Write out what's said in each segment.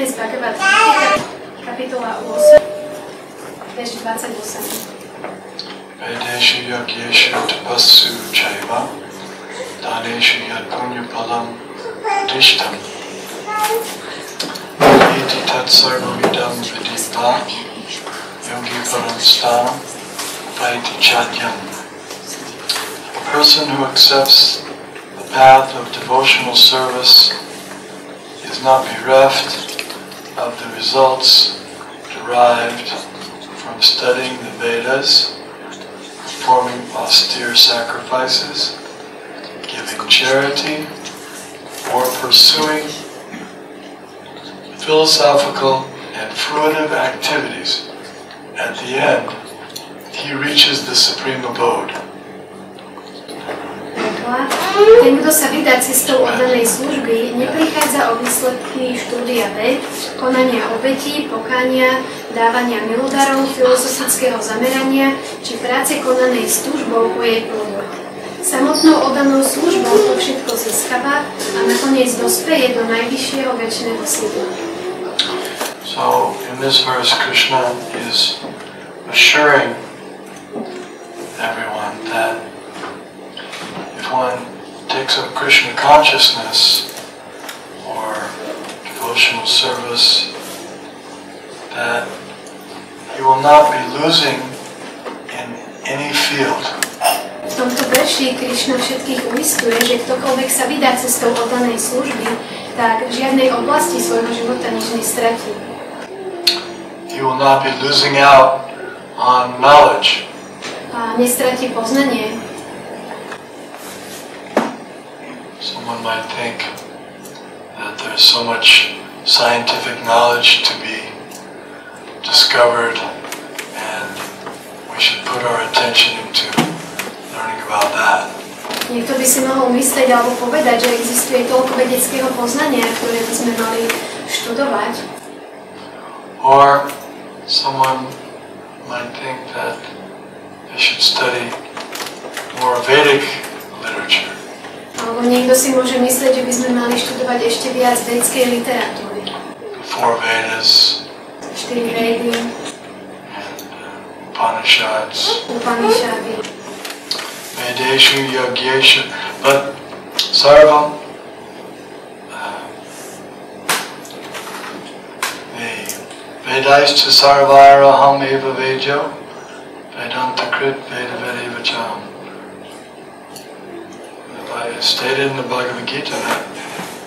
čítame z Bhagavad Gita, kapitola 8, verš 28. Vedeshu yagyeshu tapassu chaiva daneshu yad punya palam dishtam iti tat sarvamidam viditva yogi param sthanam vaiti chadyam. A person who accepts the path of devotional service is not bereft of the results derived from studying the Vedas, performing austere sacrifices, giving charity, or pursuing philosophical and fruitive activities. At the end, he reaches the supreme abode. Ten, kto sa vydá cestou oddanej služby, neprichádza o výsledky štúdia ved, konania obetí, pokánia, dávania milodarov, filozofického zamerania či práce konanej s túžbou po jej plodu. Samotnou oddanou službou to všetko získava a nakoniec dospeje do najvyššieho večného sídla. So, in this verse, Krishna is assuring everyone that if one takes up Krishna consciousness or devotional service, that he will not be losing in any field. V tomto verši Krišna všetkých uisťuje, že ktokoľvek sa vydá cestou oddanej služby, tak v žiadnej oblasti svojho života nič nestratí. He will not be losing out on knowledge. A nestratí poznanie. Someone might think that there's so much scientific knowledge to be discovered and we should put our attention into learning about that. Niekto by si mohol myslieť alebo povedať, že existuje toľko vedeckého poznania, ktoré by sme mali študovať. Or someone might think that they should study more Vedic literature. Alebo niekto si môže myslieť, že by sme mali študovať ešte viac védskej literatúry. Four Vedas. 4 Vedy. Upanishads. Upanishady. Vedeshu yagyeshu. But Sarvam, the Vedaischa Sarvaraham eva Vejo, Vedanta Krit Veda Vedeva Cham. It's stated in the Bhagavad Gita that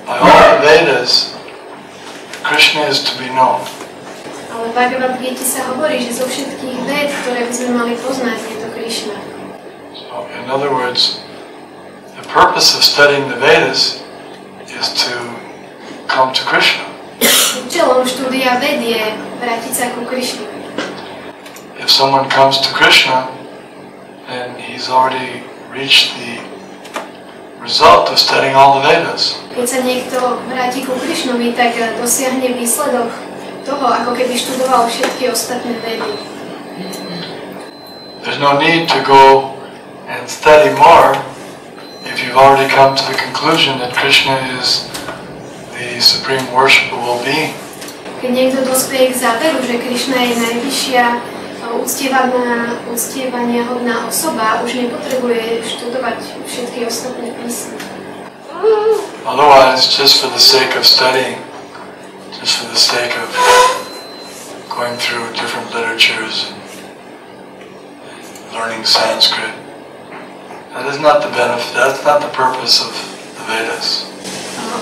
by all the Vedas, Krishna is to be known. Ale v Bhagavad Gita sa hovorí, že zo všetkých ved, ktoré by sme mali poznať, je to Krishna. So, in other words, the purpose of studying the Vedas is to come to Krishna. Účelom štúdia ved je vrátiť sa ku Krishne. If someone comes to Krishna, then he's already reached the result of studying all the Vedas. Keď sa niekto vráti ku Krishnovi, tak dosiahne výsledok toho, ako keby študoval všetky ostatné vedy. There's no need to go and study more if you've already come to the conclusion that Krishna is the supreme worshipable being. Keď niekto dospie k záveru, že Krishna je najvyššia uctievania hodná osoba, už nepotrebuje študovať všetky ostatné písmy. Otherwise, just for the sake of studying, just for the sake of going through different literatures and learning Sanskrit, that is not the benefit, that's not the purpose of the Vedas.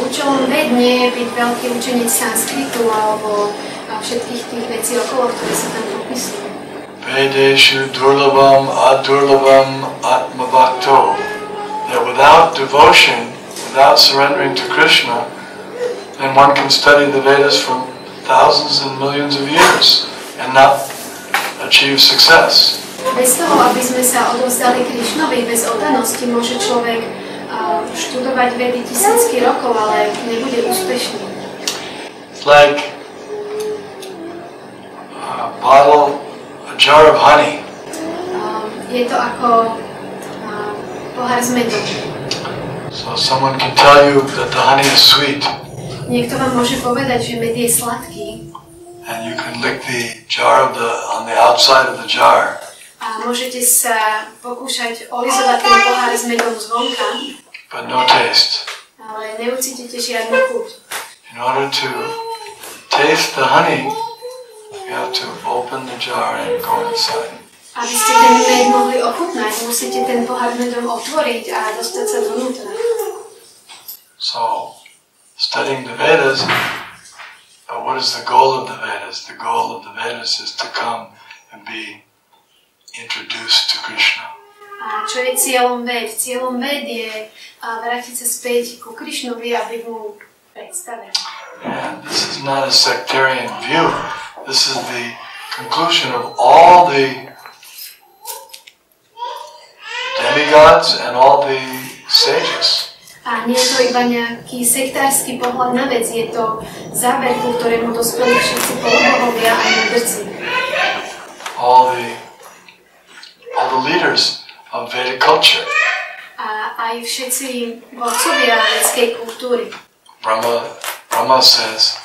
Účelom ved nie je byť veľký učenec sanskritu alebo všetkých tých vecí okolo, ktoré sa tam popisujú. Vedeshu durlabam adurlabam atmabhakto. That without devotion, without surrendering to Krishna, then one can study the Vedas for thousands and millions of years and not achieve success. Bez toho, aby sme sa odovzdali Krishnovi, bez oddanosti môže človek študovať vedy tisícky rokov, ale nebude úspešný. It's like a bottle, a jar of honey. Je to ako pohár s medom. So someone can tell you that the honey is sweet. Niekto vám môže povedať, že med je sladký. And you can lick the jar on the outside of the jar. A môžete sa pokúšať olizovať ten pohár s medom zvonka. But no taste. Ale neucítite žiadnu chuť. In order to taste the honey, you have to open the jar and go inside. Aby ste ten med mohli ochutnať, musíte ten pohár medom otvoriť a dostať sa dovnútra. So, studying the Vedas, what is the goal of the Vedas? The goal of the Vedas is to come and be introduced to Krishna. A čo je cieľom ved? Cieľom ved je vrátiť sa späť ku Krišnovi, aby mu predstavili. And this is not a sectarian view. This is the conclusion of all the demigods and all the sages. A nie je to iba nejaký sektársky pohľad na vec, je to záver, ku ktorému dospeli všetci polobohovia a mudrci. All the leaders of Vedic culture. A aj všetci vodcovia vedskej kultúry. Brahma says,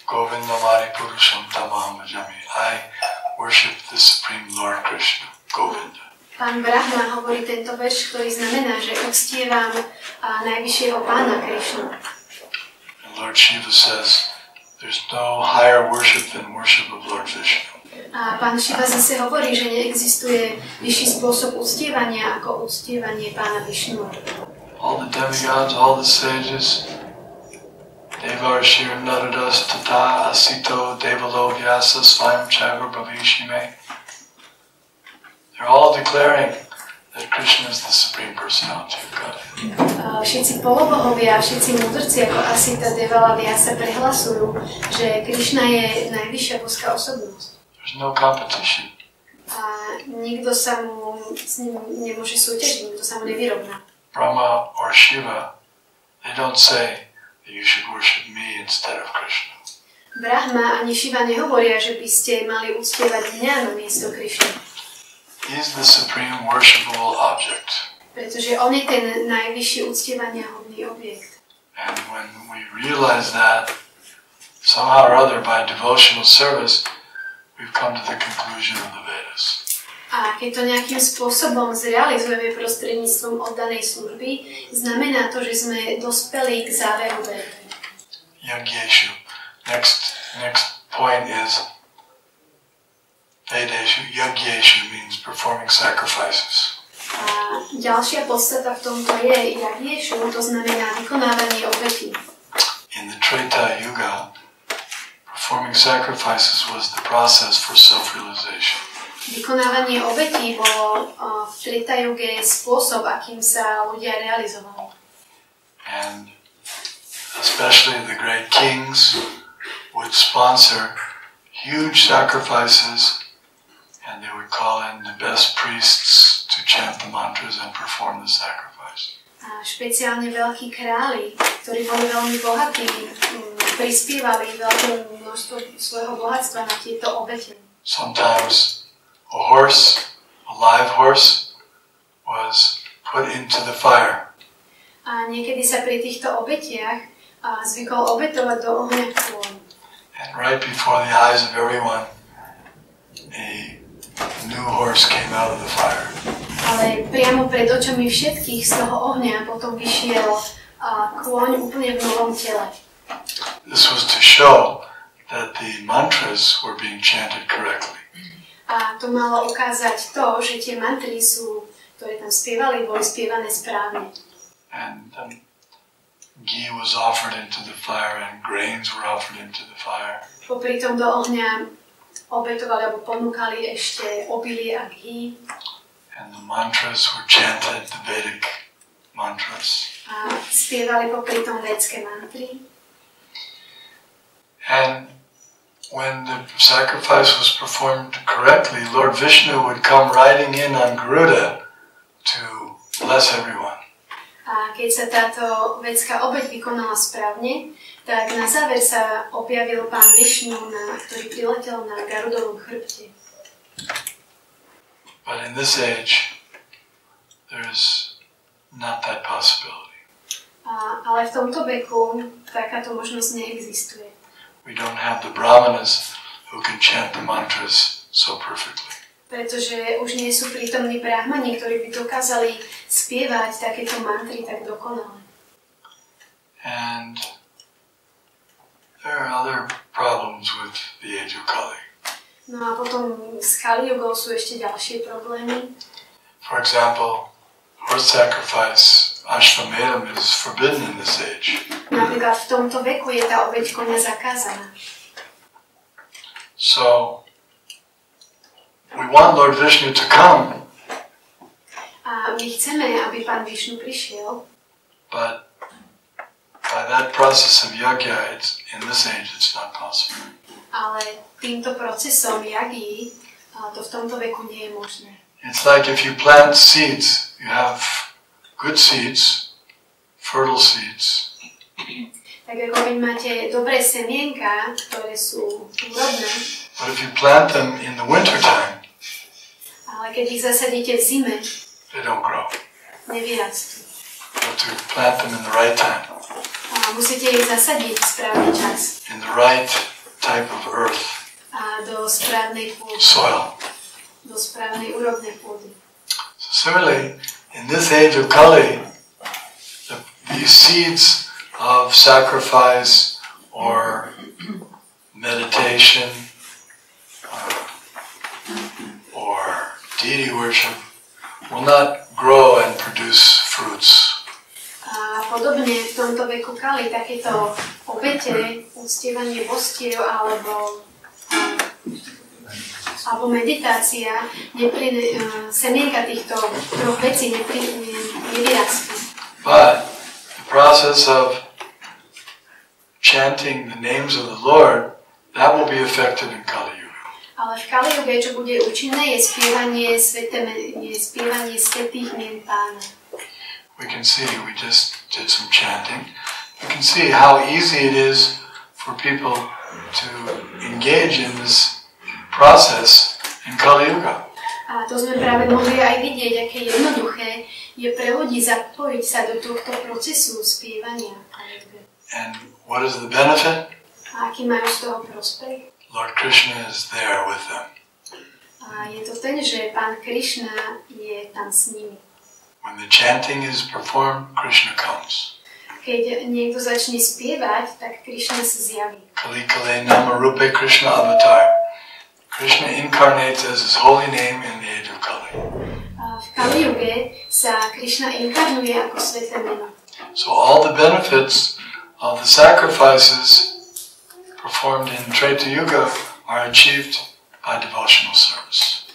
Govindam Adi Purusham Tamaham Bhajami. I worship the Supreme Lord Krishna, Govinda. Pán Brahma hovorí tento verš, ktorý znamená, že uctievam najvyššieho pána Krišnu. And Lord Shiva says, there's no higher worship than worship of Lord Vishnu. A pán Shiva zase hovorí, že neexistuje vyšší spôsob uctievania ako uctievanie pána Višnu. All the demigods, all the sages, Devarshir Naradas Tata Asito Devalo Vyasa Swayam Chagra Bhavishime. They're all declaring that Krishna is the Supreme Personality of God. Všetci polobohovia, všetci mudrci ako Asita, Devala, Vyasa prehlasujú, že Krišna je najvyššia boská osobnosť. There's no competition. A nikto sa mu s ním nemôže súťažiť, nikto sa mu nevyrovná. Brahma or Shiva, they don't say that you should worship me instead of Krishna. Brahma ani Shiva nehovoria, že by ste mali uctievať mňa namiesto Krišny. He is the supreme worshipable object. Pretože on je ten najvyšší uctievania hodný objekt. And when we realize that, somehow or other by devotional service, we've come to the conclusion of the Vedas. A keď to nejakým spôsobom zrealizujeme prostredníctvom oddanej služby, znamená to, že sme dospeli k záveru Véd. Yagyeshu. Next point is Vedeshu. Yagyeshu means performing sacrifices. A ďalšia podstata v tomto je Yagyeshu, to znamená vykonávanie obetí. In the Treta Yuga, performing sacrifices was the process for self-realization. Vykonávanie obetí bolo v Treta Yuge spôsob, akým sa ľudia realizovali. And especially the great kings would sponsor huge sacrifices, and they would call in the best priests to chant the mantras and perform the sacrifice. A špeciálne veľkí králi, ktorí boli veľmi bohatí, prispievali veľké množstvo svojho bohatstva na tieto obete. Sometimes a live horse, was put into the fire. A niekedy sa pri týchto obetiach zvykol obetovať do ohňa kôň. And right before the eyes of everyone, a new horse came out of the fire. Ale priamo pred očami všetkých z toho ohňa potom vyšiel kôň úplne v novom tele. This was to show that the mantras were being chanted correctly. A to malo ukázať to, že tie mantry ktoré tam spievali, boli spievané správne. And ghee was offered into the fire and grains were offered into the fire. Popri tom do ohňa obetovali alebo ponúkali ešte obilie a ghee. And the mantras were chanted, the Vedic mantras. A spievali popri tom védske mantry. And when the sacrifice was performed correctly, Lord Vishnu would come riding in on Garuda to bless everyone. A keď sa táto védská obeť vykonala správne, tak na záver sa objavil pán Višnu, ktorý priletel na Garudovom chrbte. But in this age, there's not that possibility. Ale v tomto veku takáto možnosť neexistuje. We don't have the brahmanas who can chant the mantras so perfectly. Pretože už nie sú prítomní brahmani, ktorí by dokázali spievať takéto mantry tak dokonale. And there are other problems with the age of Kali. No a potom s Kali Jugou sú ešte ďalšie problémy. For example, horse sacrifice, Ashvamedha, is forbidden in this age. Napríklad v tomto veku je tá obeť koňa zakázaná. So, we want Lord Vishnu to come. A my chceme, aby Pán Višnu prišiel. But by that process of yajna, in this age, it's not possible. Ale týmto procesom yagyi to v tomto veku nie je možné. It's like if you plant seeds, you have good seeds, fertile seeds. Tak ako keď máte dobré semienka, ktoré sú úrodné, But if you plant them in the winter time, ale keď ich zasadíte v zime, they don't grow. nevyrastú. You have to plant them in the right time, A musíte ich zasadiť v správny čas in the right type of earth, a do správnej pôdy, soil. do správnej úrodnej pôdy. So similarly, in this age of Kali, these seeds of sacrifice or meditation or deity worship will not grow and produce fruits. A podobne v tomto veku Kali takéto obete, uctievanie bostiev alebo meditácia, semienka týchto troch vecí nevyrastú. But the process of chanting the names of the Lord, that will be effective in Kali Yuga. Ale v Kali Juge, čo bude účinné, je spievanie svätých mien Pána. We can see, we just did some chanting. We can see how easy it is for people to engage in this process in Kali Yuga. A to sme práve mohli aj vidieť, aké jednoduché je pre ľudí zapojiť sa do tohto procesu spievania. And what is the benefit? A aký majú z toho prospech? Lord Krishna is there with them. A je to ten, že Pán Krišna je tam s nimi. When the chanting is performed, Krishna comes. Keď niekto začne spievať, tak Krišna sa zjaví. Kali Kale Nama Rupe Krishna Avatar. Krishna incarnates as his holy name in the age of Kali. A v Kali Juge sa Krišna inkarnuje ako sväté meno. So all the benefits of the sacrifices performed in Treta Yuga are achieved by devotional service.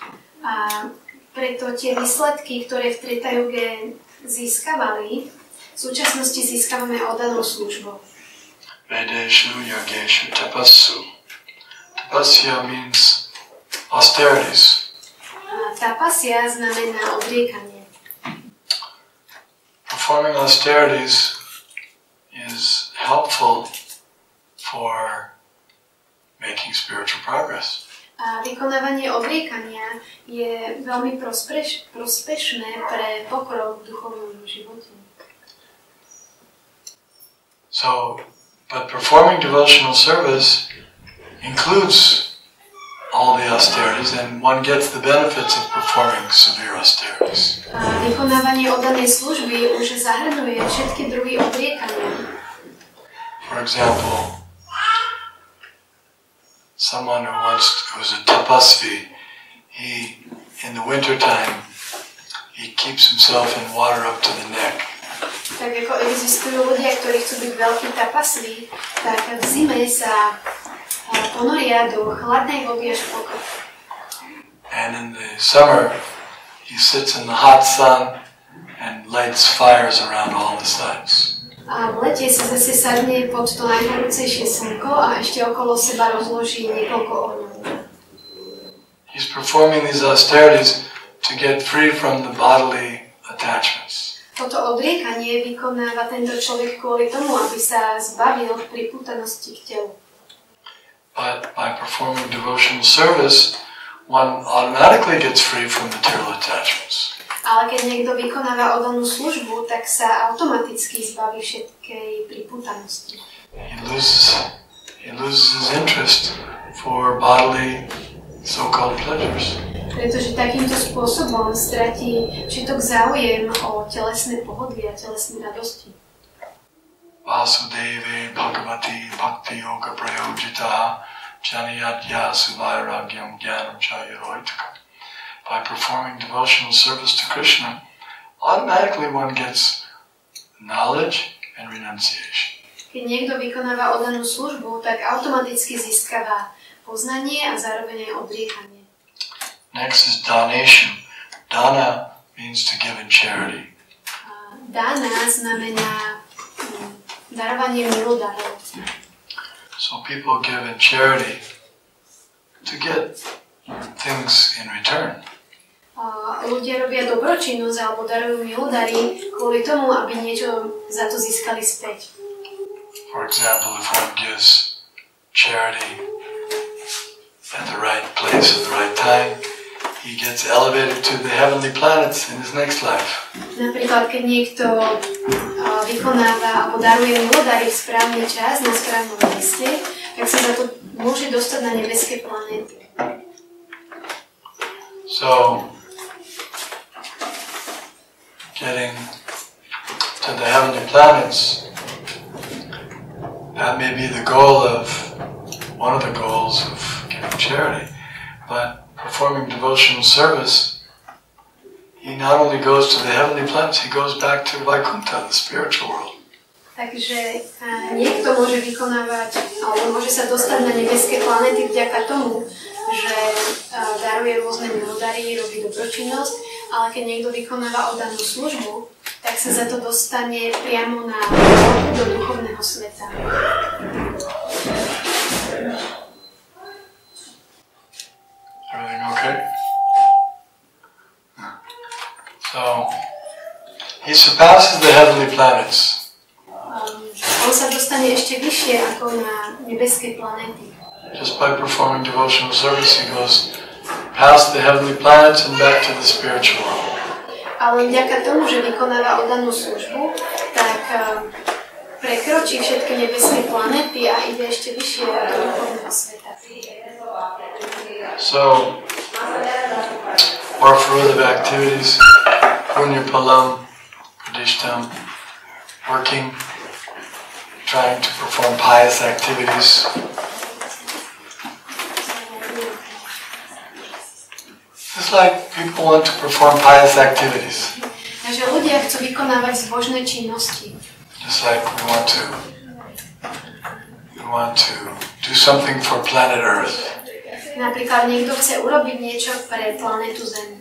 A preto tie výsledky, ktoré v Treta Juge získavali, v súčasnosti získavame oddanou službou. Vedeshu Yageshu Tapassu. Tapasya means austerities. A tapasya znamená odriekanie. Performing austerities is helpful for making spiritual progress. A vykonávanie odriekania je veľmi prospešné pre pokrok v duchovnom živote. So, but performing devotional service includes all the austerities, and one gets the benefits of performing severe austerities. A vykonávanie oddanej služby už zahrnuje všetky druhy odriekania. For example, someone who's a tapasvi, in the winter time, he keeps himself in water up to the neck. Tak ako existujú ľudia, ktorí chcú byť veľkí tapasví, tak v zime sa ponoria do chladnej vody až po krk. And in the summer, he sits in the hot sun and lights fires around all the sides. A v lete sa zase sadne pod to najhorúcejšie slnko a ešte okolo seba rozloží niekoľko ohňov. He's performing these austerities to get free from the bodily attachments. Toto odriekanie vykonáva tento človek kvôli tomu, aby sa zbavil pripútanosti k telu. But by performing devotional service, one automatically gets free from material attachments. Ale keď niekto vykonáva oddanú službu, tak sa automaticky zbaví všetkej pripútanosti. He loses his interest for bodily so-called pleasures. Pretože takýmto spôsobom stratí všetok záujem o telesné pohodlie a telesné radosti. Vasudeve Bhagavati Bhakti Yoga Prayojitaha Janiyatya Suvairagyam Jnanam Chayaroitaka. By performing devotional service to Krishna, automatically one gets knowledge and renunciation. Keď niekto vykonáva oddanú službu, tak automaticky získava poznanie a zároveň aj odriekanie. Next is donation. Dana means to give in charity. Dana znamená darovanie milodarov. So people give in charity to get things in return. Ľudia robia dobročinnosť alebo darujú milodary kvôli tomu, aby niečo za to získali späť. For example, if one gives charity at the right place at the right time, he gets elevated to the heavenly planets in his next life. Napríklad, keď niekto vykonáva alebo daruje milodary v správny čas na správnom mieste, tak sa za to môže dostať na nebeské planéty. So, getting to the heavenly planets, that may be the goal of, one of the goals of giving charity, but performing devotional service, he not only goes to the heavenly planets, he goes back to Vaikuntha, the spiritual world. Takže niekto môže vykonávať, alebo môže sa dostať na nebeské planéty vďaka tomu, že daruje rôzne milodary, robí dobročinnosť, ale keď niekto vykonáva oddanú službu, tak sa za to dostane priamo na do duchovného sveta. Everything okay? So, he surpasses the heavenly planets. On sa dostane ešte vyššie ako na nebeské planéty. Just by performing devotional service, he goes past the heavenly planets and back to the spiritual world. Ale vďaka tomu, že vykonáva oddanú službu, tak prekročí všetky nebeské planéty a ide ešte vyššie do duchovného sveta. So, more further activities, Punya Palam, Pradishtam, working, trying to perform pious activities. It's like people want to perform pious activities. Takže ľudia chcú vykonávať zbožné činnosti. Just like we want to do something for planet Earth. Napríklad niekto chce urobiť niečo pre planetu Zem.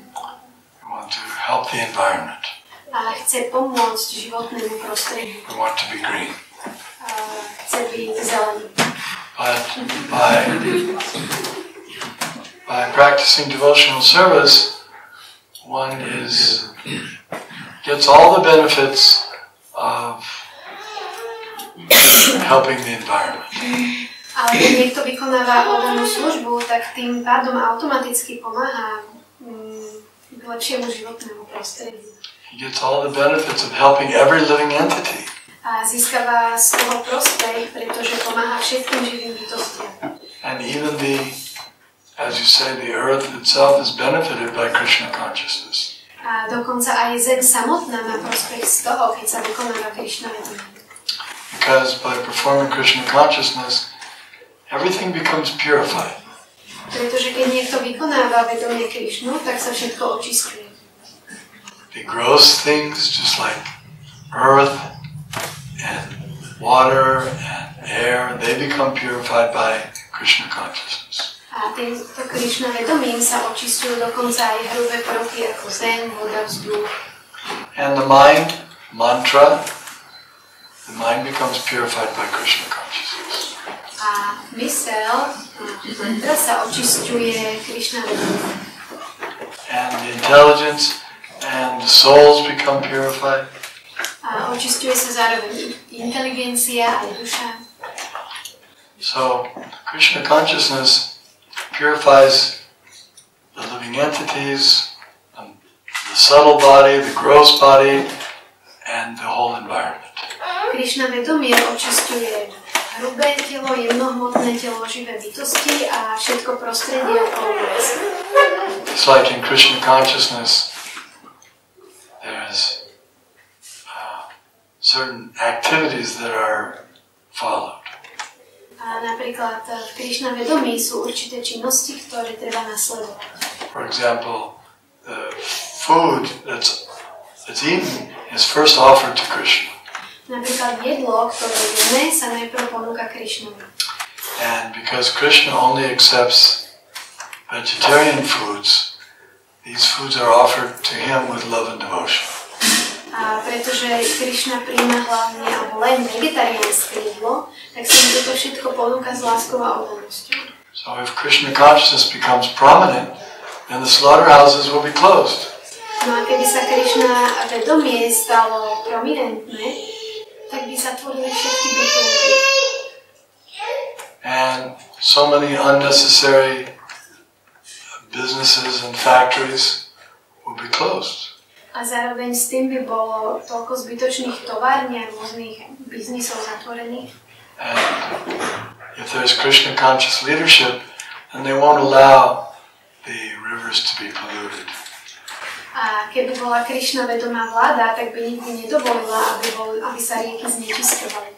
We want to help the environment. A chce pomôcť životnému prostrediu. We want to be green. Chce byť zelený. But by practicing devotional service, one gets all the benefits of helping the environment. Ale keď niekto vykonáva oddanú službu, tak tým pádom automaticky pomáha k lepšiemu životnému prostrediu. He gets all the benefits of helping every living entity. A získava z toho prospech, pretože pomáha všetkým živým bytostiam. And even as you say, the earth itself is benefited by Krishna consciousness. A dokonca aj Zem samotná má prospech z toho, keď sa vykonáva Krishna vedomie. Because by performing Krishna consciousness, everything becomes purified. Pretože keď niekto vykonáva vedomie Krishnu, tak sa všetko očistuje. The gross things, just like earth and water and air, they become purified by Krishna consciousness. A týmto Krishna vedomím sa očistujú dokonca aj hrubé prvky ako zem, voda, vzduch. And the mind, mantra, the mind becomes purified by Krishna consciousness. A mysel, mantra sa očistuje Krishna vedomím. And the intelligence and the souls become purified. A očistuje sa zároveň inteligencia aj duša. So, Krishna consciousness purifies the living entities and the the subtle body, the gross body, and the whole environment. Krišna vedomie očisťuje hrubé telo, jemnohmotné telo, živé bytosti a všetko prostredie okolo nás. It's like in Krishna consciousness, there's certain activities that are followed. A napríklad v Krišna vedomí sú určité činnosti, ktoré treba nasledovať. For example, the food that's eaten is first offered to Krishna. Napríklad jedlo, ktoré jeme, sa najprv ponúka Krišnovi. And because Krishna only accepts vegetarian foods, these foods are offered to him with love and devotion. A pretože Krišna príjma hlavne alebo len vegetariánske jedlo, tak sa mu toto všetko ponúka s láskou a oddanosťou. So if Krishna consciousness becomes prominent, then the slaughterhouses will be closed. No a keby sa Krišna vedomie stalo prominentné, tak by zatvorili všetky bytunky. And so many unnecessary businesses and factories will be closed. A zároveň s tým by bolo toľko zbytočných tovární a rôznych biznisov zatvorených. And if there's Krishna conscious leadership, then they won't allow the rivers to be polluted. A keby bola Krišna vedomá vláda, tak by nikdy nedovolila, aby sa rieky znečisťovali.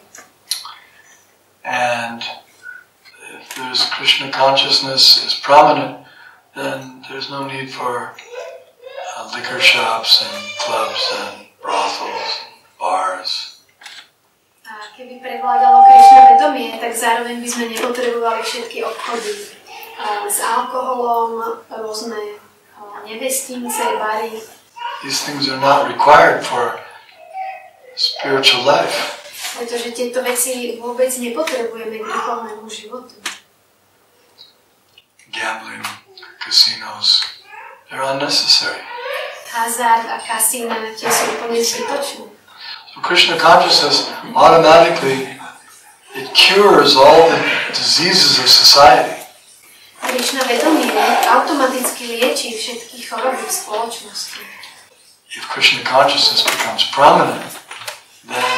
And if there's Krishna consciousness is prominent, then there's no need for liquor shops and clubs and brothels and bars. A keby prevládalo Krišna vedomie, tak zároveň by sme nepotrebovali všetky obchody s alkoholom, rôzne nevestince, bary. These things are not required for spiritual life. Pretože tieto veci vôbec nepotrebujeme k duchovnému životu. Gambling, casinos, they're unnecessary. Hazard a kasína tie sú úplne zbytočné. So Krishna consciousness automatically it cures all the diseases of society. Krišna vedomie automaticky lieči všetky choroby v spoločnosti. If Krishna consciousness becomes prominent, then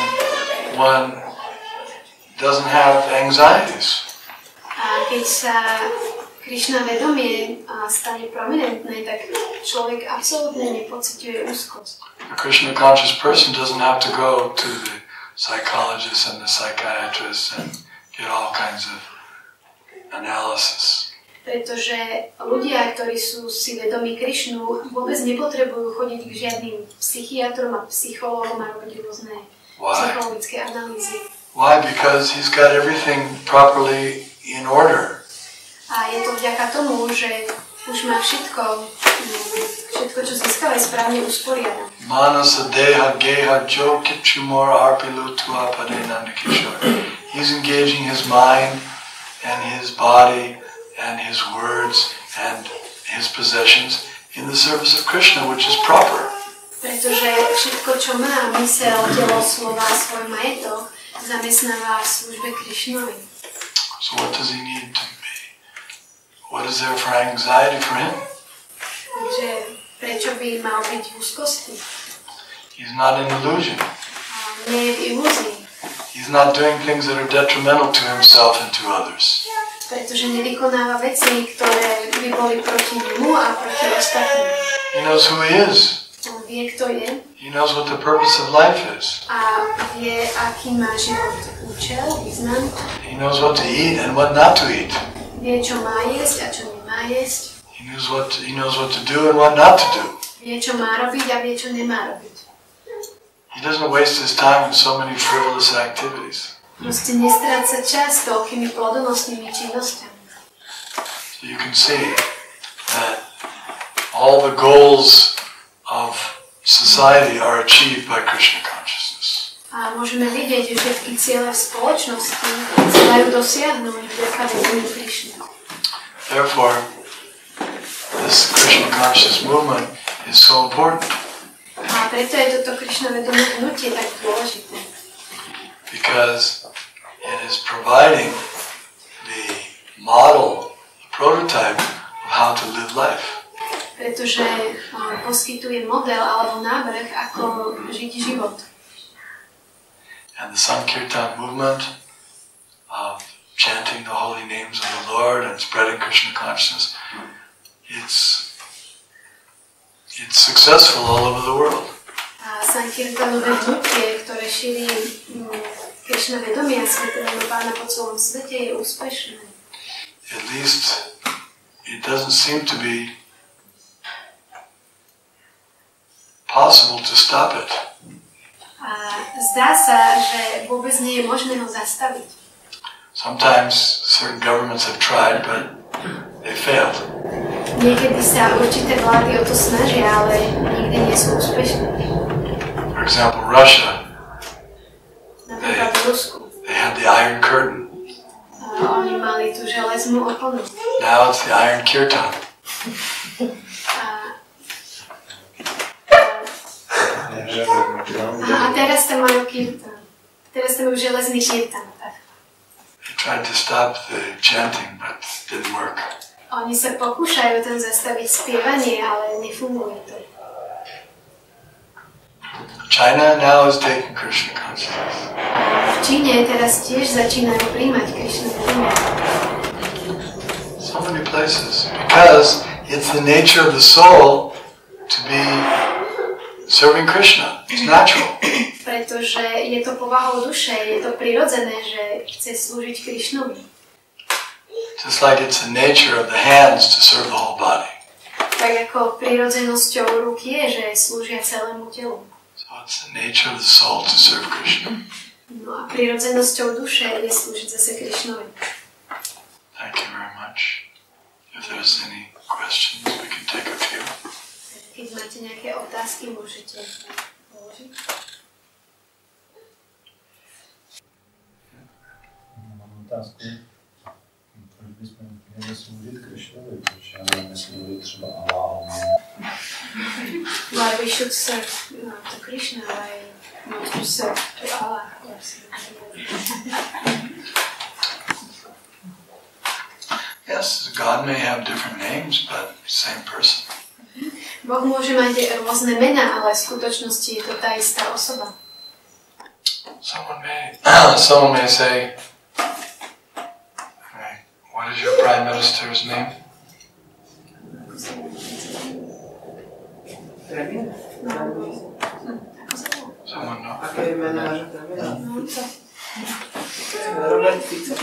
one doesn't have anxieties. A keď sa Krišna vedomie stane prominentné, tak človek absolútne nepociťuje úzkosť. A Krishna conscious person doesn't have to go to the psychologist and the psychiatrist and get all kinds of analysis. Pretože ľudia, ktorí sú si vedomí Krišnu, vôbec nepotrebujú chodiť k žiadnym psychiatrom a psychológom a robiť rôzne psychologické analýzy. Why? Because he's got everything properly in order. A je to vďaka tomu, že už má všetko, čo získava, je správne usporiadané. Manasa deha geha jo kipchumor arpilu tua padena nikishor. He's engaging his mind and his body and his words and his possessions in the service of Krishna, which is proper. Pretože všetko, čo má, mysel, telo, slova, svoj majetok, zamestnáva v službe Krišnovi. So what does he need to be? What is there for anxiety for him? Takže prečo by mal byť v úzkosti? He's not in illusion. Nie je v ilúzii. He's not doing things that are detrimental to himself and to others. Pretože nevykonáva veci, ktoré by boli proti nemu a proti ostatným. He knows who he is. On vie, kto je. He knows what the purpose of life is. A vie, aký má život účel, význam. He knows what to eat and what not to eat. Vie, čo má jesť a čo nemá jesť. He knows what to do and what not to do. Vie, čo má robiť a vie, čo nemá robiť. He doesn't waste his time in so many frivolous activities. Proste nestráca čas toľkými plodonosnými činnosťami. So you can see that all the goals of society are achieved by Krishna consciousness. A môžeme vidieť, že všetky ciele v spoločnosti sa dajú dosiahnuť vďaka vedomí Krišny. Therefore, this Krishna conscious movement is so important. A preto je toto Krišna vedomé hnutie tak dôležité. Because it is providing the model, the prototype of how to live life. pretože poskytuje model alebo návrh, ako žiť život. And the Sankirtan movement of chanting the holy names of the Lord and spreading Krishna consciousness, it's successful all over the world. A Sankirtanové hnutie, ktoré šíri Krishna vedomia Svätého Pána po celom svete, je úspešné. At least it doesn't seem to be possible to stop it. A zdá sa, že vôbec nie je možné ho zastaviť. Sometimes certain governments have tried, but they failed. Niekedy sa určité vlády o to snažia, ale nikdy nie sú úspešné. For example, Russia. Napríklad v Rusku. They had the Iron Curtain. Oni mali tú železnú oponu. Now it's the Iron Kirtan. A teraz tam majú kirtan. Teraz tam majú železný kirtan. They tried to stop the chanting, but it didn't work. Oni sa pokúšajú tam zastaviť spievanie, ale nefunguje to. China now is taking Krishna consciousness. V Číne teraz tiež začínajú príjmať Krishna vedomie. So many places, because it's the nature of the soul to be serving Krishna. It's natural. Pretože je to povahou duše, je to prirodzené, že chce slúžiť Krishnovi. Just like it's the nature of the hands to serve the whole body. Tak ako prirodzenosťou rúk je, že slúžia celému telu. So it's the nature of the soul to serve Krishna. No a prirodzenosťou duše je slúžiť zase Krishnovi. Thank you very much. If there's any questions, we can take a few. Keď máte nejaké otázky, môžete položiť. Mám otázku. Proč bychom měli slúžiť Krišnovi? Proč nesmíme třeba Alláhu? Why we should serve to Krishna, why not to serve to Allah? Yes, God may have different names, but same person. Boh môže mať rôzne mená, ale v skutočnosti je to tá istá osoba. Someone may say, okay, what is your Prime Minister's name? Premiér? Someone know? Aké je meno nášho premiéra? No, co? Robert Fico.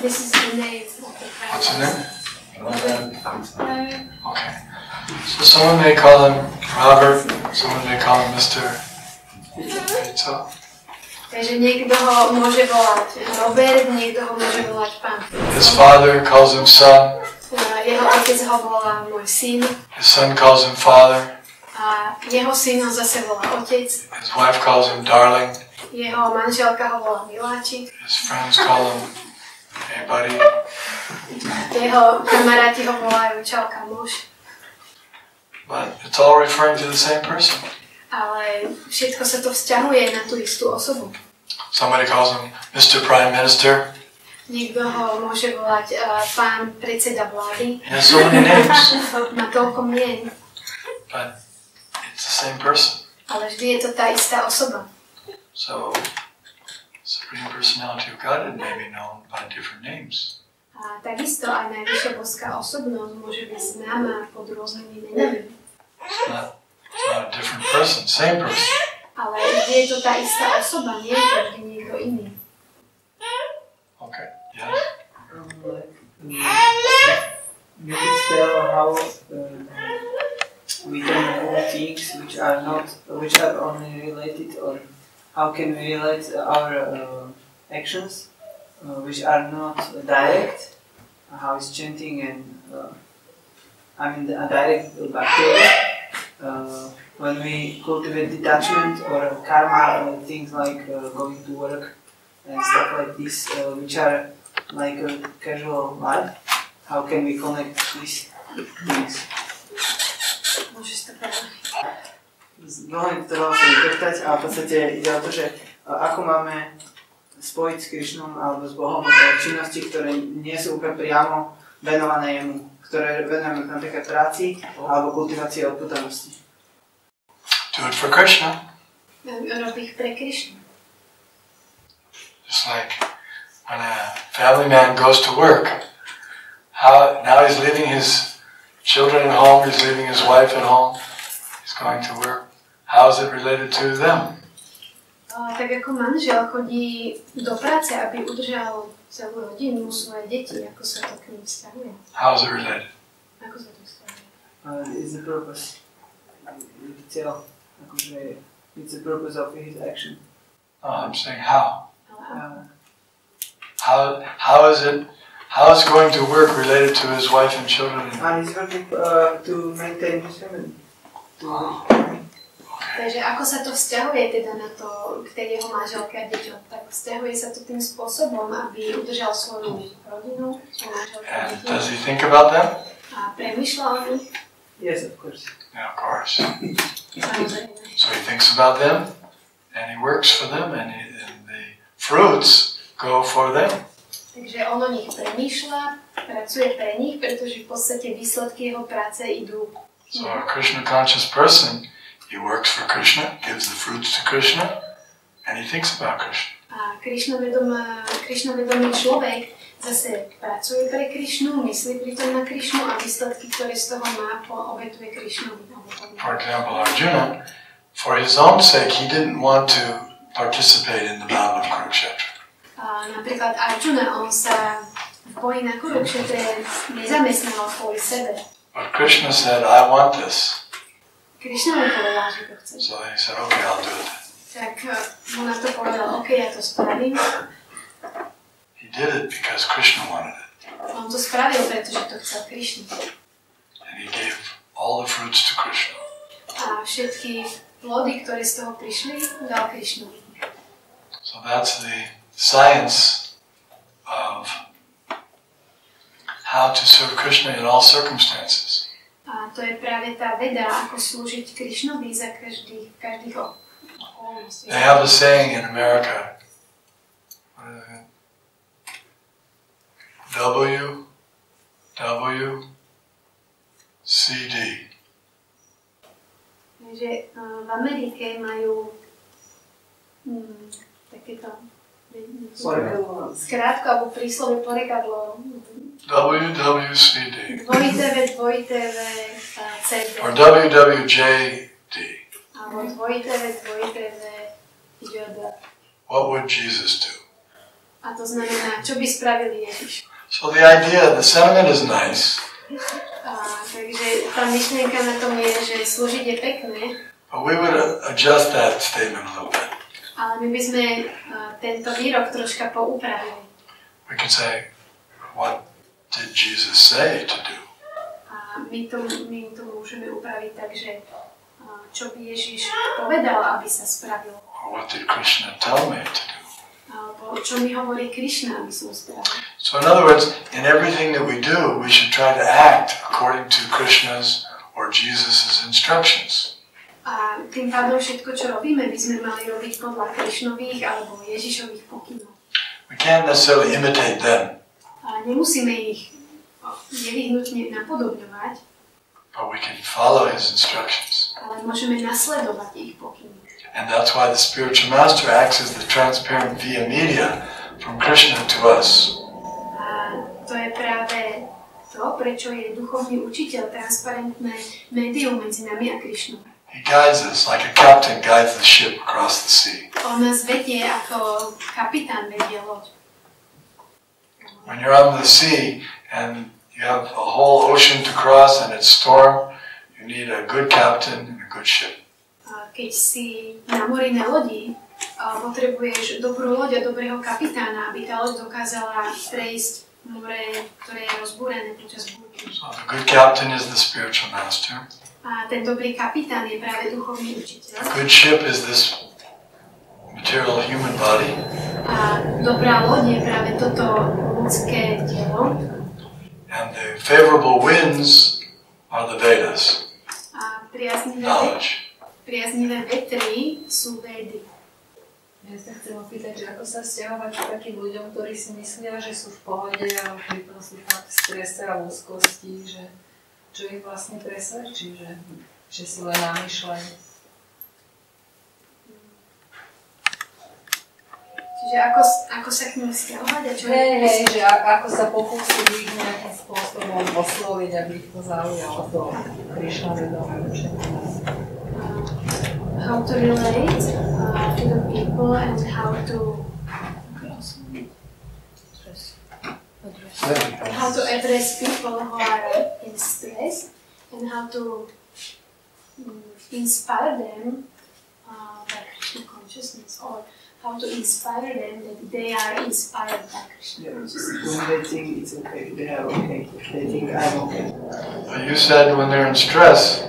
This is the name of the What's his name? Prime. Okay. So someone may call him Robert, someone may call him Mr. Pizza. Takže niekto ho môže volať Robert, niekto ho môže volať pán. His father calls him son, Jeho otec ho volá môj syn his son calls him father, a jeho syn ho zase volá otec. his wife calls him darling, Jeho manželka ho volá miláčik. his friends call him hey buddy. Jeho kamaráti ho volajú čauka muž. But it's all referring to the same person. Ale všetko sa to vzťahuje na tú istú osobu. Somebody calls him Mr. Prime Minister. Niekto ho môže volať pán predseda vlády. He has so many names, Má toľko mien, but it's the same person. ale vždy je to tá istá osoba. So, Supreme Personality of Godhead may be known by different names. A takisto aj najvyššia boská osobnosť môže byť známa pod rôznymi menami. It's not a different person, same person. Ale vždy je to tá istá osoba, nie je to vždy niekto iný. Okay, yes. You could tell how we can do things which are only related, or how can we relate our actions which are not direct, how is chanting and a direct bacteria. When we cultivate detachment or karma, things like going to work and stuff like this, which are like a casual life, how can we connect these things? Môžeš to povedať. Veľmi to sa vypýtať a v podstate ide o to, že ako máme spojiť s Krišnom alebo s Bohom činnosti, ktoré nie sú úplne priamo venované jemu, ktoré venujeme napríklad práci alebo kultivácii odputanosti. Do it for Krishna. Rob ich pre Krishnu. Just like when a family man goes to work, now he's leaving his children at home, he's leaving his wife at home, he's going to work. How is it related to them? Tak ako manžel chodí do práce, aby udržal celú rodinu, svoje deti, ako sa to k nim vzťahuje? How is it related? Ako sa to vzťahuje? It's the purpose. Cieľ. Akože, it's the purpose of his action. I'm saying how. How is it going to work related to his wife and children? And he's working to maintain his family. Takže ako sa to vzťahuje teda na to, k tej jeho manželke a deťom? Tak vzťahuje sa to tým spôsobom, aby udržal svoju rodinu, svoju manželku a deti. Does he think about them? A premýšľa o nich? Yes, of course. Yeah, of course. Samozrejme. So he thinks about them, and he works for them, and the fruits go for them. Takže on o nich premýšľa, pracuje pre nich, pretože v podstate výsledky jeho práce idú. So a Krishna conscious person, he works for Krishna, gives the fruits to Krishna, and he thinks about Krishna. A Krišnavedomý človek zase pracuje pre Krišnu, myslí pritom na Krišnu a výsledky, ktoré z toho má, obetuje Krišnovi. For example, Arjuna, for his own sake, he didn't want to participate in the battle of Kurukshetra. Napríklad Arjuna, on sa v boji na Kurukšetre nezamestnal kvôli sebe. But Krishna said, I want this. Krišna mu povedal, že to chce. So he said, okay, I'll do it. Tak mu na to povedal, ok, ja to spravím. He did it because Krishna wanted it. On to spravil, pretože to chcel Krišna. And he gave all the fruits to Krishna. A všetky plody, ktoré z toho prišli, dal Krišnovi. So that's the science of how to serve Krishna in all circumstances. A to je práve tá veda, ako slúžiť Krišnovi za každých okolností. They have a saying in America, WWCD. Takže v Amerike majú takéto skrátku alebo príslovie porekadlo. WWCD. Dvojité CD. Or WWJD. Alebo dvojité JD. What would Jesus do? A to znamená, čo by spravil Ježiš. So the idea, the sentiment is nice. Takže tá myšlienka na tom je, že slúžiť je pekné. But we would adjust that statement a little bit. Ale my by sme tento výrok troška poupravili. We could say, what did Jesus say to do? A my to môžeme upraviť tak, že čo by Ježiš povedal, aby sa spravil. Or what did Krishna tell me to do? Alebo čo mi hovorí Krišna, aby som spravil. So in other words, in everything that we do, we should try to act according to Krishna's or Jesus' instructions. A tým pádom všetko, čo robíme, by sme mali robiť podľa Krišnových alebo Ježišových pokynov. We can't necessarily imitate them. A nemusíme ich nevyhnutne napodobňovať, but we can follow his instructions. Ale môžeme nasledovať ich pokyny. And that's why the spiritual master acts as the transparent via media from Krishna to us. A to je práve to, prečo je duchovný učiteľ transparentné médium medzi nami a Krišnou. He guides us like a captain guides the ship across the sea. On nás vedie ako kapitán vedie loď. When you're on the sea and you have a whole ocean to cross and it's storm, you need a good captain and a good ship. Keď si na mori na lodi, potrebuješ dobrú loď a dobrého kapitána, aby tá loď dokázala prejsť more, ktoré je rozbúrené počas búrky. So the good captain is the spiritual master. A ten dobrý kapitán je práve duchovný učiteľ. A good ship is this material human body. A dobrá loď je práve toto ľudské telo. And the favorable winds are the Vedas. A priaznivé vetry sú Vedy. Ja sa chcem opýtať, že ako sa vzťahovať k takým ľuďom, ktorí si myslia, že sú v pohode, ale pritom sú fakt v strese a v úzkosti, že čo ich vlastne presvedčí, že si len namýšľajú. Čiže ako sa k nim vzťahovať a čo Hej, že ako sa pokúsiť ich nejakým spôsobom osloviť, aby ich to zaujalo to Krišna vedomé učenie. How to relate to the people and how to address people who are in stress and how to inspire them by Krishna consciousness, or how to inspire them that they are inspired by Krishna consciousness. When they think it's okay, they are okay. They think I'm okay. But you said when they're in stress,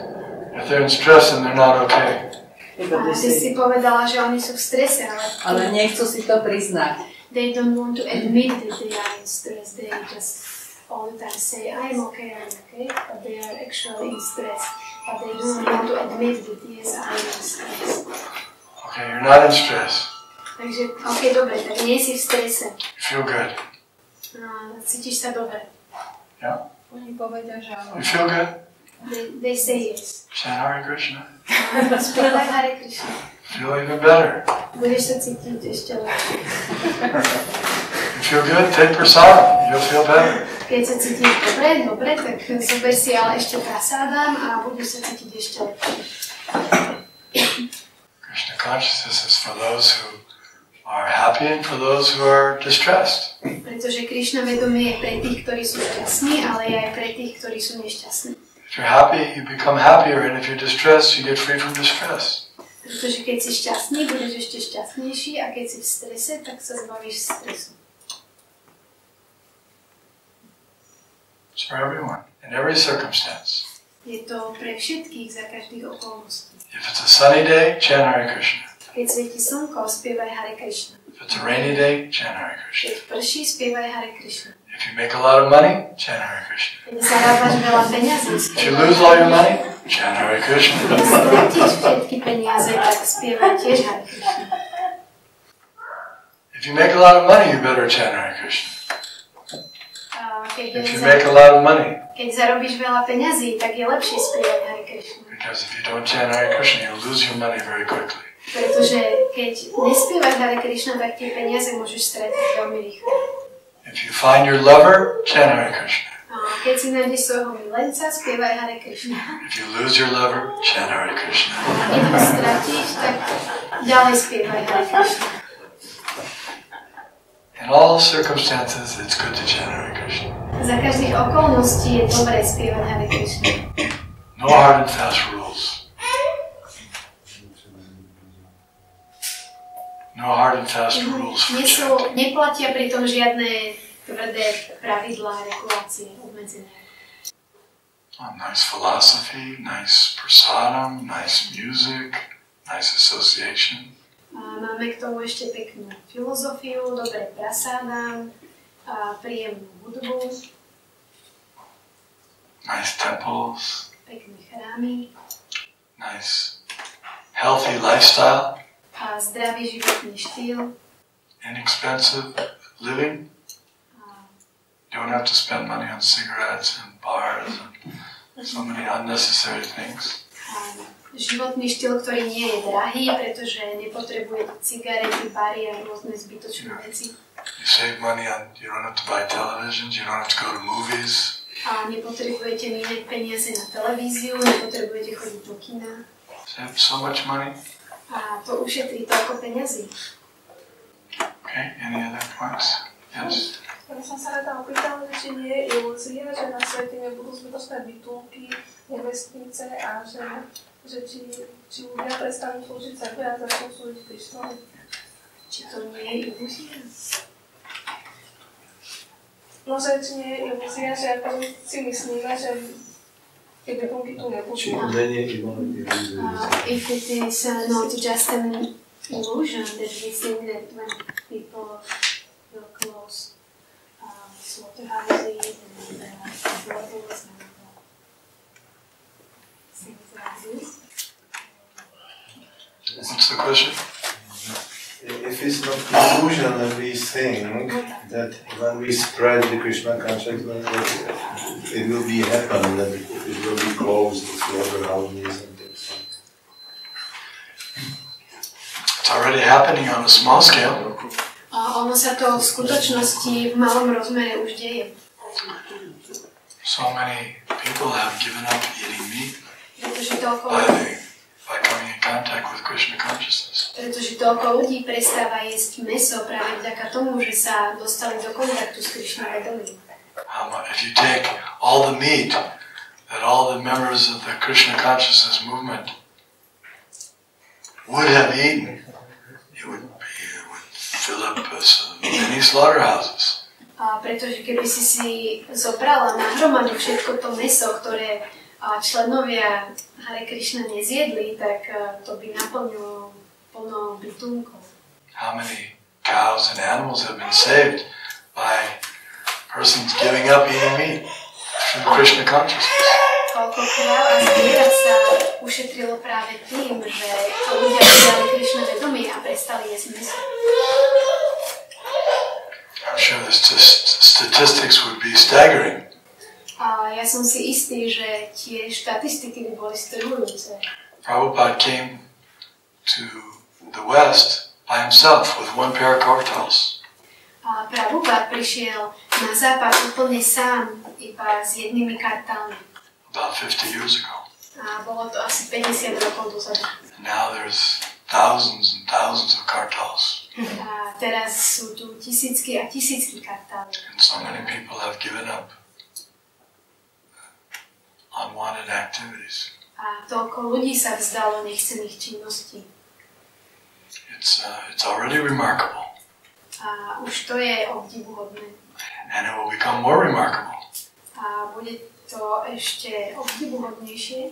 if they're in stress then they're not okay. Ty si povedala, že oni sú v strese, ale nechcú si to priznať. They don't want to admit that they are in stress. They just all the time say, I'm okay, but they are actually in stress. But they don't want to admit that yes, I am in stress. Okay, you're not in stress. Takže, dobre, tak nie si v strese. You feel good. Cítiš sa dobre. Yeah. Oni povedia, že áno. You feel good? They say yes. Chant Hare Krishna. Spievaj Hare Krishna. Feel even better. Budeš sa cítiť ešte lepšie. You feel good? Take prasadam. You'll feel better. Keď sa cítiš dobre, tak zober si ale ešte prasádam a budeš sa cítiť ešte lepšie. Krishna consciousness is for those who are happy and for those who are distressed. Pretože Krishna vedomie je pre tých, ktorí sú šťastní, ale je aj pre tých, ktorí sú nešťastní. If you're happy, you become happier, and if you're distressed, you get free from distress. Pretože keď si šťastný, budeš ešte šťastnejší, a keď si v strese, tak sa zbavíš stresu. It's for everyone, in every circumstance. Je to pre všetkých za každých okolností. If it's a sunny day, chant Hare Krishna. Keď svieti slnko, spievaj Hare Krishna. If it's a rainy day, chant Hare Krishna. Keď prší, spievaj Hare Krishna. If you make a lot of money, chant Hare Krishna. Keď zarábaš veľa peňazí, If you lose all your money, chant Hare Krishna. Keď stratíš všetky peniaze, tak spievaj tiež Hare Krishna. If you make a lot of money, you better chant Hare Krishna. Keď If you make a lot of money. Keď zarobíš veľa peňazí, tak je lepšie spievať Hare Krishna. Because if you don't chant Hare Krishna, you'll lose your money very quickly. Pretože keď nespievaš Hare Krishna, tak tie peniaze môžeš stratiť veľmi rýchlo. If you find your lover, chant Hare Krishna. Keď si nájdeš svojho milenca, spievaj Hare Krishna. If you lose your lover, chant Hare Krishna. Keď ho stratíš, tak ďalej spievaj Hare Krishna. In all circumstances, it's good to chant Hare Krishna. Za každých okolností je dobré spievať Hare Krishna. No hard and fast rules. No hard and fast rules for chanting. Neplatia pritom žiadne tvrdé pravidlá, regulácie, obmedzené. Nice philosophy, nice prasadam, nice music, nice association. Máme k tomu ešte peknú filozofiu, dobré prasádam, príjemnú hudbu. Nice temples. Pekné chrámy. Nice healthy lifestyle. A zdravý životný štýl. Inexpensive living. You don't have to spend money on cigarettes and bars and so many unnecessary things. Životný štýl, ktorý nie je drahý, pretože nepotrebujete cigarety, bary a rôzne zbytočné veci. You save money on, you don't have to buy televisions, you don't have to go to movies. A nepotrebujete míňať peniaze na televíziu, nepotrebujete chodiť do kina. Save so much money. A to ušetrí toľko peniazí. Okay, any other points? Yes? Ja som sa rada opýtala, či nie je ilúzia, že na svete nebudú zbytočné bytulky, nevestnice a že či ľudia prestanú slúžiť sebe a začnú slúžiť Krišnovi. Či to nie je ilúzia? No, že či nie je ilúzia, že ako si myslíme, že tie bytulky tu nebudú. Či to nie je iba ilúzia. If it is not just an illusion that we think that when people will close slaughterhouses and brothels and things like this. What's the question? If if it's not illusion and we think that when we spread the Krishna consciousness, it will be happen, that it will be closed, the slaughterhouses and things. It's already happening on a small scale. Ono sa to v skutočnosti v malom rozmere už deje. So many people have given up eating meat Pretože toľko by coming in contact with Krishna consciousness. Pretože toľko ľudí prestáva jesť mäso práve vďaka tomu, že sa dostali do kontaktu s Krishna vedomím. If you take all the meat that all the members of the Krishna consciousness movement would have eaten, it would fill up many slaughterhouses. Pretože keby si zobrala na hromadu všetko to mäso, ktoré členovia Hare Krishna nezjedli, tak to by naplnilo plno bytunkov. How many cows and animals have been saved by persons giving up eating meat through Krishna consciousness? Koľko kráv a zvierat sa ušetrilo práve tým, že ľudia prijali Krishna vedomie a prestali jesť mäso. I'm sure the statistics would be staggering. A ja som si istý, že tie štatistiky by boli strhujúce. Prabhupada came to the West by himself with one pair of cocktails. A Prabhupada prišiel na západ úplne sám, iba s jednými kartálmi. About 50 years ago. A bolo to asi 50 rokov dozadu. And now there's thousands and thousands of kartals. A teraz sú tu tisícky a tisícky kartály. And so many people have given up unwanted activities. A toľko ľudí sa vzdalo nechcených činností. It's already remarkable. A už to je obdivuhodné. And it will become more remarkable. A bude to ešte obdivuhodnejšie.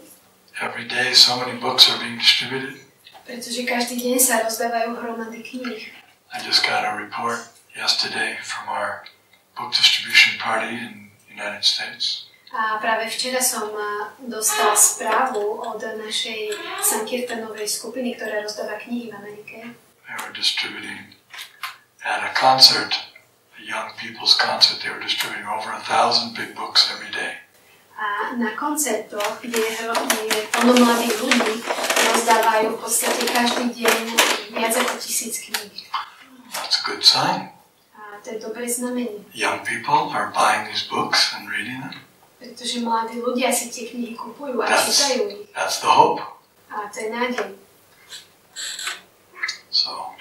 Every day so many books are being distributed. Pretože každý deň sa rozdávajú hromady kníh. I just got a report yesterday from our book distribution party in the United States. A práve včera som dostal správu od našej Sankirtanovej skupiny, ktorá rozdáva knihy v Amerike. They were distributing at a concert, a young people's concert, they were distributing over 1,000 big books every day. A na koncertoch, kde je plno mladých ľudí, rozdávajú v podstate každý deň viac ako 1000 kníh. That's a good sign. A to je dobré znamenie. Young people are buying these books and reading them. Pretože mladí ľudia si tie knihy kupujú a čítajú ich. That's the hope. A to je nádej. So,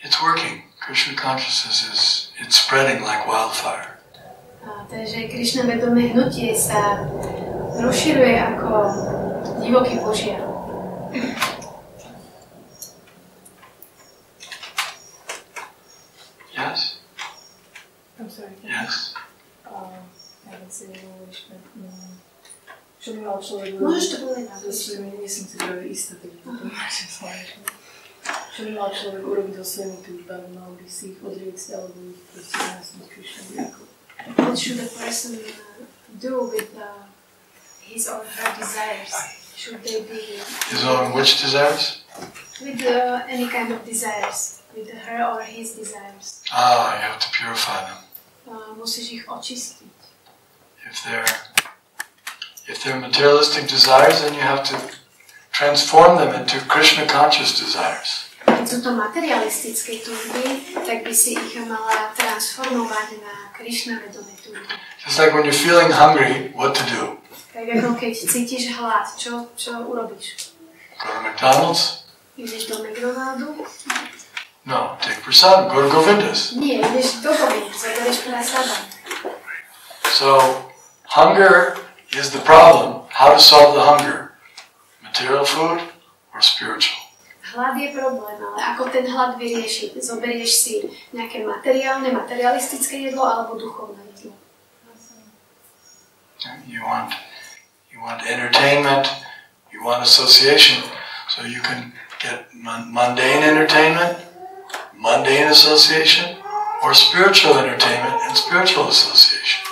it's working. Krishna consciousness it's spreading like wildfire. Takže Krishna vedomé hnutie sa rozširuje ako divoký požiar. Yes? I'm sorry. Yes? Ja len si čo by mal človek Môžeš to povedať? nie som si veľmi istá, takže to máš slávne. Čo by mal človek urobiť so svojimi túžbami, mal by si ich odrieť alebo ich proste násniť Krishnovi ako? What should a person do with his or her desires? Should they be... His own which desires? With any kind of desires. With her or his desires. You have to purify them. Musíš ich očistiť. If they're materialistic desires, then you have to transform them into Krishna conscious desires. Keď sú to materialistické túžby, tak by si ich mala transformovať na Krishna vedomé túžby. Just like when you're feeling hungry, what to do? Tak ako keď cítiš hlad, čo urobíš? Go to McDonald's? Ideš do McDonaldu? No, take prasadam. Go to Govinda's. Nie, ideš do Govinda, zoberieš prasadam. So, hunger is the problem. How to solve the hunger? Material food or spiritual? Hlad je problém, ale ako ten hlad vyriešiť? Zoberieš si nejaké materialistické jedlo alebo duchovné jedlo? You want entertainment, you want association, so you can get mundane entertainment, mundane association, or spiritual entertainment and spiritual association.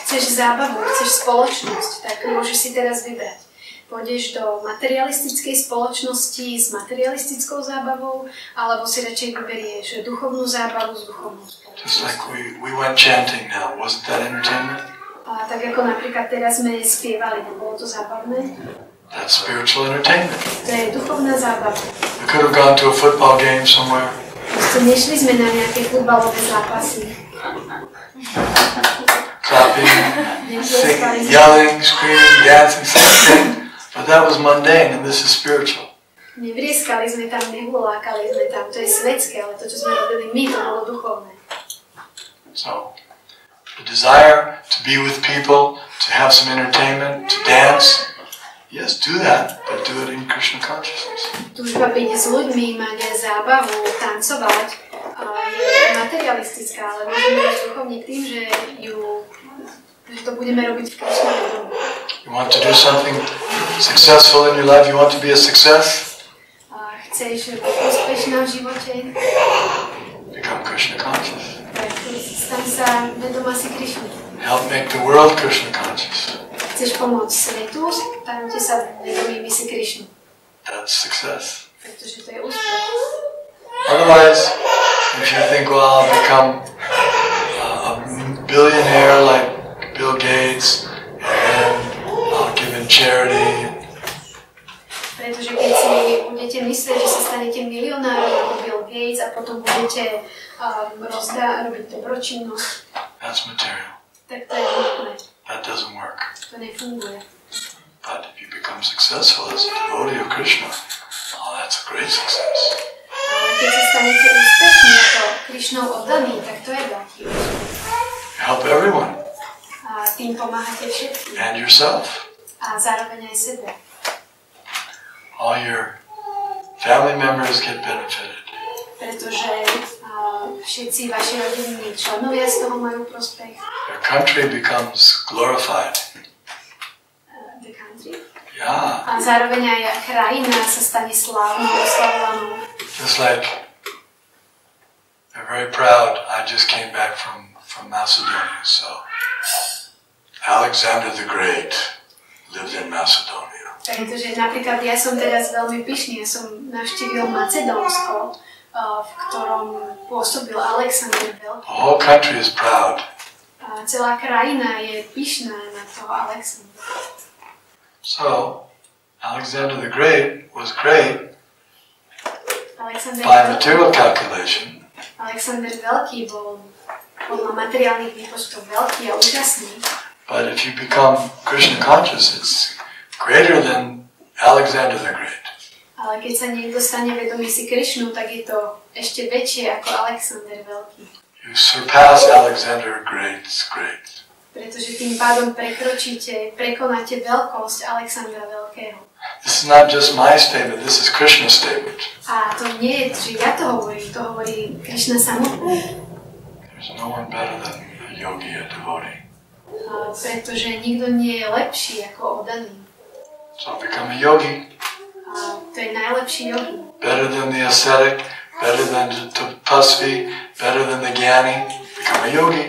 Chceš zábavu, chceš spoločnosť, tak môžeš si teraz vybrať pôjdeš do materialistickej spoločnosti s materialistickou zábavou, alebo si radšej vyberieš duchovnú zábavu s duchovnou spoločnosťou. Just like we went chanting now, wasn't that entertainment? A tak ako napríklad teraz sme spievali, nebolo to zábavné? That's spiritual entertainment. To je duchovná zábava. We could have gone to a football game somewhere. Proste nešli sme na nejaké futbalové zápasy. Clapping, singing, yelling, screaming, dancing, something. But that was mundane and this is spiritual. Nevrieskali sme tam, nehulákali sme tam, to je svetské, ale to, čo sme robili my, to bolo duchovné. So, the desire to be with people, to have some entertainment, to dance, yes, do that, but do it in Krishna consciousness. Túžba byť s ľuďmi, mať zábavu, tancovať, je materialistická, ale môžeme byť duchovní tým, že to budeme robiť v Krishna vedomí. You want to do something successful in your life, you want to be a success? Chceš byť úspešná v živote? Become Krishna conscious. Staň sa vedomá si Krishna. Help make the world Krishna conscious. Chceš pomôcť svetu, staňte sa vedomými si Krishnu. That's success. Pretože to je úspech. Otherwise, if you think, well, I'll become a billionaire like Bill Gates, and I'll give in charity. Pretože keď si budete myslieť, že sa stanete milionárom ako Bill Gates a potom budete robiť dobročinnosť, That's material. tak to je nutné. That doesn't work. To nefunguje. But if you become successful as a devotee of Krishna, oh, that's a great success. Ale keď sa stanete úspešní ako Krišnov oddaní, tak to je veľký úspech. You help everyone. A tým pomáhate všetkým. And yourself. A zároveň aj sebe. All your family members get benefited. Pretože všetci vaši rodinní členovia z toho majú prospech. Your country becomes glorified. The country. Yeah. A zároveň aj krajina sa stane slávnou, oslavovanou. Just like they're very proud. I just came back from Macedonia, so Alexander the Great lived in Macedonia. Pretože napríklad ja som teraz veľmi pyšný, ja som navštívil Macedónsko, v ktorom pôsobil Alexander Veľký. The whole country is proud. A celá krajina je pyšná na toho Alexandra. So, Alexander the Great was great Alexander by material calculation, Alexander Veľký bol podľa materiálnych výpočtov veľký a úžasný. but if you become Krishna conscious, it's greater than Alexander the Great. Ale keď sa niekto stane vedomý si Krišnu, tak je to ešte väčšie ako Alexander Veľký. You surpass Alexander Great's great. Pretože tým pádom prekonáte veľkosť Alexandra Veľkého. This is not just my statement, this is Krishna's statement. A to nie je, že ja to hovorím, to hovorí Krišna samotný. There's no one better than a yogi, a devotee. Pretože nikto nie je lepší ako oddaný. So become a yogi. A to je najlepší yogi. Better than the ascetic, better than the tapasvi, better than the jnani. Become a yogi.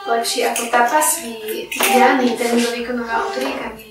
Lepší ako tapasvi, jnani, ten, kto vykonáva odriekanie.